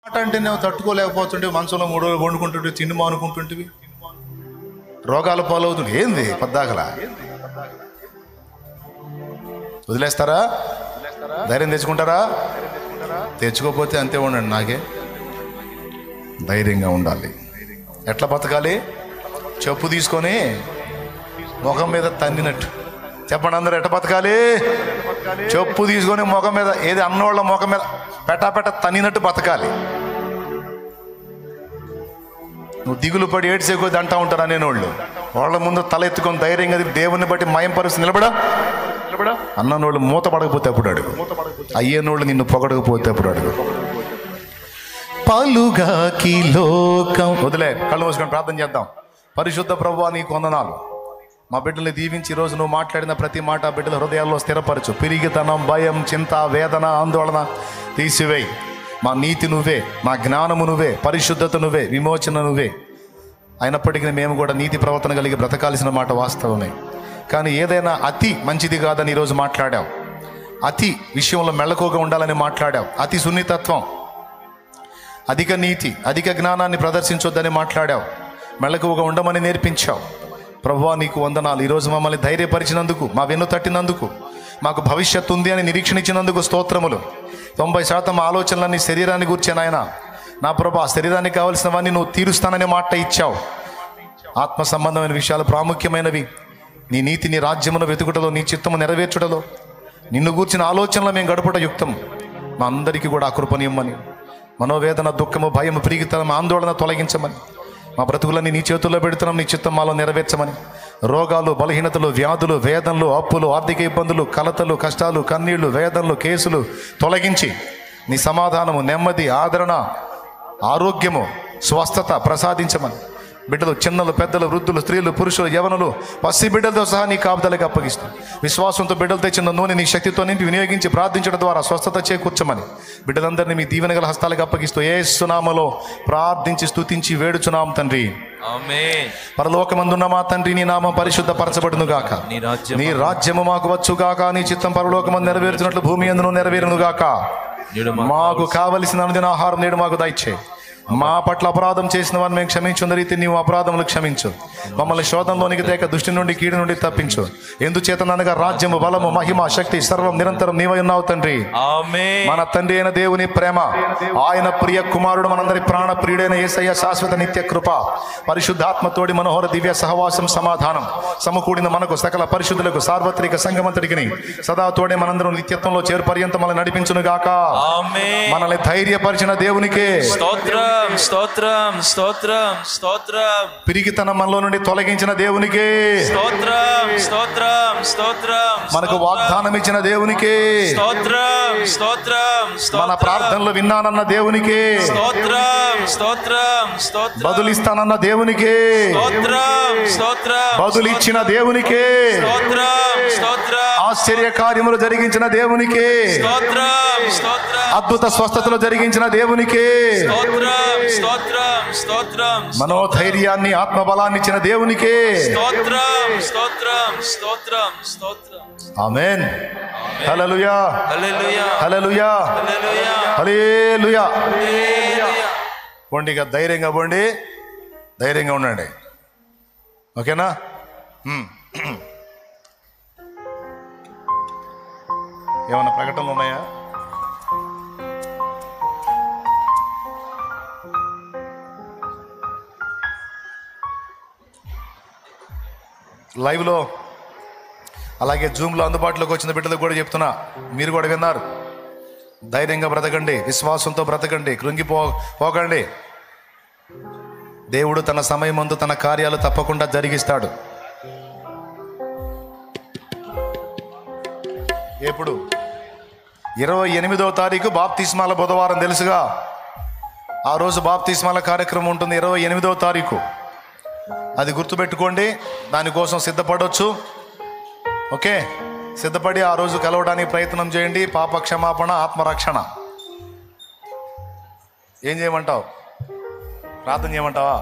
మాట అంటే నువ్వు తట్టుకోలేకపోతుంటే మంచంలో 3 రోజులు వండుకుంటుంటే తిండి మానుకుంటుంటివి, రోగాల పాలవుతుంది. ఏంది పద్దాకలా వదిలేస్తారా? ధైర్యం తెచ్చుకుంటారా? తెచ్చుకోకపోతే అంతే ఉండండి. నాకే ధైర్యంగా ఉండాలి. ఎట్లా బతకాలి? చెప్పు తీసుకొని ముఖం మీద తన్నినట్టు. చెప్పండి అందరూ, ఎట్ట బతకాలి? చెప్పు తీసుకొని ముఖం మీద, ఏది అన్నోళ్ళ ముఖం మీద పెట్ట తన్నినట్టు బతకాలి. నువ్వు దిగులు పడి ఏడ్చే కొద్ది అంటా ఉంటారు అనేనోళ్ళు. వాళ్ళ ముందు తల ఎత్తుకొని ధైర్యంగా దేవుని బట్టి మయం పరిస్థితి నిలబడా అన్నోళ్ళు మూత పడకపోతే అప్పుడు అడుగు, అయ్యేనోళ్ళు నిన్ను పొగడకపోతే అప్పుడు అడుగు. పలుగాకి లోకం వదిలే, కళ్ళు మూసుకొని ప్రార్థన చేద్దాం. పరిశుద్ధ ప్రభువా, నీకు వందనాలు. మా బిడ్డల్ని దీవించి ఈరోజు నువ్వు మాట్లాడిన ప్రతి మాట బిడ్డల హృదయాల్లో స్థిరపరచు. పిరిగితనం, భయం, చింత, వేదన, ఆందోళన తీసివేయి. మా నీతి నువ్వే, మా జ్ఞానము నువ్వే, పరిశుద్ధత నువ్వే, విమోచన నువ్వే. అయినప్పటికీ మేము కూడా నీతి ప్రవర్తన కలిగి బ్రతకాల్సిన మాట వాస్తవమే. కానీ ఏదైనా అతి మంచిది కాదని ఈరోజు మాట్లాడావు. అతి విషయంలో మెళకువగా ఉండాలని మాట్లాడావు. అతి సున్నితత్వం, అధిక నీతి, అధిక జ్ఞానాన్ని ప్రదర్శించొద్దని మాట్లాడావు. మెళకువగా ఉండమని నేర్పించావు. ప్రభువా, నీకు వందనాలు. ఈరోజు మమ్మల్ని ధైర్యపరిచినందుకు, మా వెన్ను తట్టినందుకు, మాకు భవిష్యత్తు ఉంది అని నిరీక్షణ ఇచ్చినందుకు స్తోత్రములు. 90% ఆలోచనలన్నీ శరీరాన్ని కూర్చాను ఆయన. నా ప్రభా, శరీరానికి కావలసినవన్నీ నువ్వు తీరుస్తానని మాట ఇచ్చావు. ఆత్మ సంబంధమైన విషయాలు ప్రాముఖ్యమైనవి. నీ నీతి, నీ రాజ్యమును వెతుకుటలో, నీ చిత్తము నెరవేర్చుటలో, నిన్ను గూర్చిన ఆలోచనలు మేము గడుపుట యుక్తం. మా అందరికీ కూడా ఆ కృపనియమ్మని, మనోవేదన, దుఃఖము, భయము, ప్రీగితనం, ఆందోళన తొలగించమని, మా బ్రతుకులన్నీ నీ చేతుల్లో పెడుతున్నాం. నీ చిత్తం మాలో నెరవేర్చమని. రోగాలు, బలహీనతలు, వ్యాధులు, వేదనలు, అప్పులు, ఆర్థిక ఇబ్బందులు, కలతలు, కష్టాలు, కన్నీళ్లు, వేదనలు, కేసులు తొలగించి నీ సమాధానము, నెమ్మది, ఆదరణ, ఆరోగ్యము, స్వస్థత ప్రసాదించమని. బిడ్డలు, చిన్నలు, పెద్దలు, వృద్ధులు, స్త్రీలు, పురుషులు, యవనులు, పసి బిడ్డలతో సహా నీ కాపుదలకి అప్పగిస్తాం. విశ్వాసంతో బిడ్డలు తెచ్చిన నూనె నీ శక్తితో నింపి వినియోగించి ప్రార్థించడం ద్వారా స్వస్థత చేకూర్చమని బిడ్డలందరినీ మీ దీవెనగల హస్తాలకు అప్పగిస్తూ యేసు నామములో ప్రార్థించి స్తుతించి వేడుచున్నాం తండ్రి, ఆమేన్. పరలోకమందున్న మా తండ్రి, నీ నామం పరిశుద్ధపరచబడును గాక. నీ రాజ్యము మాకు వచ్చు గాక. నీ చిత్తం పరలోకమందు నెరవేరుచినట్లు భూమి యందును నెరవేరును గాక. మాకు కావలసిన అనుదిన ఆహారం నేడు మాకు దయచేయి. మా పట్ల అపరాధం చేసిన వారిని మేము క్షమించున్న రీతి నీవు అపరాధములు క్షమించు. మమ్మల్ని శోధంలోనికి తేక దుష్టి నుండి, కీడు నుండి తప్పించు. ఎందుచేతనగా రాజ్యము, బలము, మహిమ, శక్తి సర్వం నిరంతరం నీవై ఉన్నావు తండ్రి, ఆమేన్. మన తండ్రి అయిన దేవుని ప్రేమ, ఆయన ప్రియ కుమారుడు, మనందరి ప్రాణ ప్రియుడైన యేసయ్య శాశ్వత నిత్య కృప, పరిశుద్ధాత్మతోడి మనోహర దివ్య సహవాసం, సమాధానం సమకూడిన మనకు సకల పరిశుద్ధులకు సార్వత్రిక సంగమంతటికి సదా తోడే మనందరం నిత్యత్వంలో చేరు పర్యంతం మనల్ని నడిపించును గాక. ఆమేన్. మనల్ని ధైర్యపరిచిన దేవునికే స్తోత్రం, స్తోత్రం, స్తోత్రం, స్తోత్రం. పిరికితనం మనలో నుండి తొలగించిన దేవునికే స్తోత్రం, స్తోత్రం, స్తోత్రం. మనకు వాగ్దానం ఇచ్చిన దేవునికే స్తోత్రం, స్తోత్రం, స్తోత్రం. మన ప్రార్థనలు విన్నానన్న దేవునికే స్తోత్రం, స్తోత్రం, స్తోత్రం. బదులిస్తానన్న దేవునికే స్తోత్రం, స్తోత్రం. బదులిచ్చిన దేవునికే స్తోత్రం, స్తోత్రం. ఆశ్చర్య కార్యములు జరిగించిన దేవునికే స్తోత్రం, స్తోత్రం. అద్భుత స్వస్థతలు జరిగించిన దేవునికే స్తోత్రం, స్తోత్రం, స్తోత్రం. మనోధైర్యాన్ని, ఆత్మబలాన్ని ఇచ్చిన దేవునికే స్తోత్రం, స్తోత్రం, స్తోత్రం, స్తోత్రం. ఆమేన్. హల్లెలూయా, హల్లెలూయా, హల్లెలూయా, హల్లెలూయా, హల్లెలూయా. పోండిగా ధైర్యంగా పోండి, ధైర్యంగా ఉండండి. ఓకేనా? ఏమన్నా ప్రకటనలు ఉన్నాయా? లైవ్లో అలాగే జూమ్లో అందుబాటులోకి వచ్చిన బిడ్డలకు కూడా చెప్తున్నా, మీరు కూడా విన్నారు. ధైర్యంగా బ్రతకండి, విశ్వాసంతో బ్రతకండి, కృంగిపోకండి. దేవుడు తన సమయమందు తన కార్యాలు తప్పకుండా జరిగిస్తాడు. ఎప్పుడు? 28వ తారీఖు బాప్తిస్మాల బుధవారం, తెలుసుగా. ఆ రోజు బాప్తిస్మాల కార్యక్రమం ఉంటుంది, 28వ తారీఖు. అది గుర్తుపెట్టుకోండి, దానికోసం సిద్ధపడవచ్చు. ఓకే, సిద్ధపడి ఆ రోజు కలవడానికి ప్రయత్నం చేయండి. పాప క్షమాపణ, ఆత్మరక్షణ. ఏం చేయమంటావు? ప్రార్థన చేయమంటావా?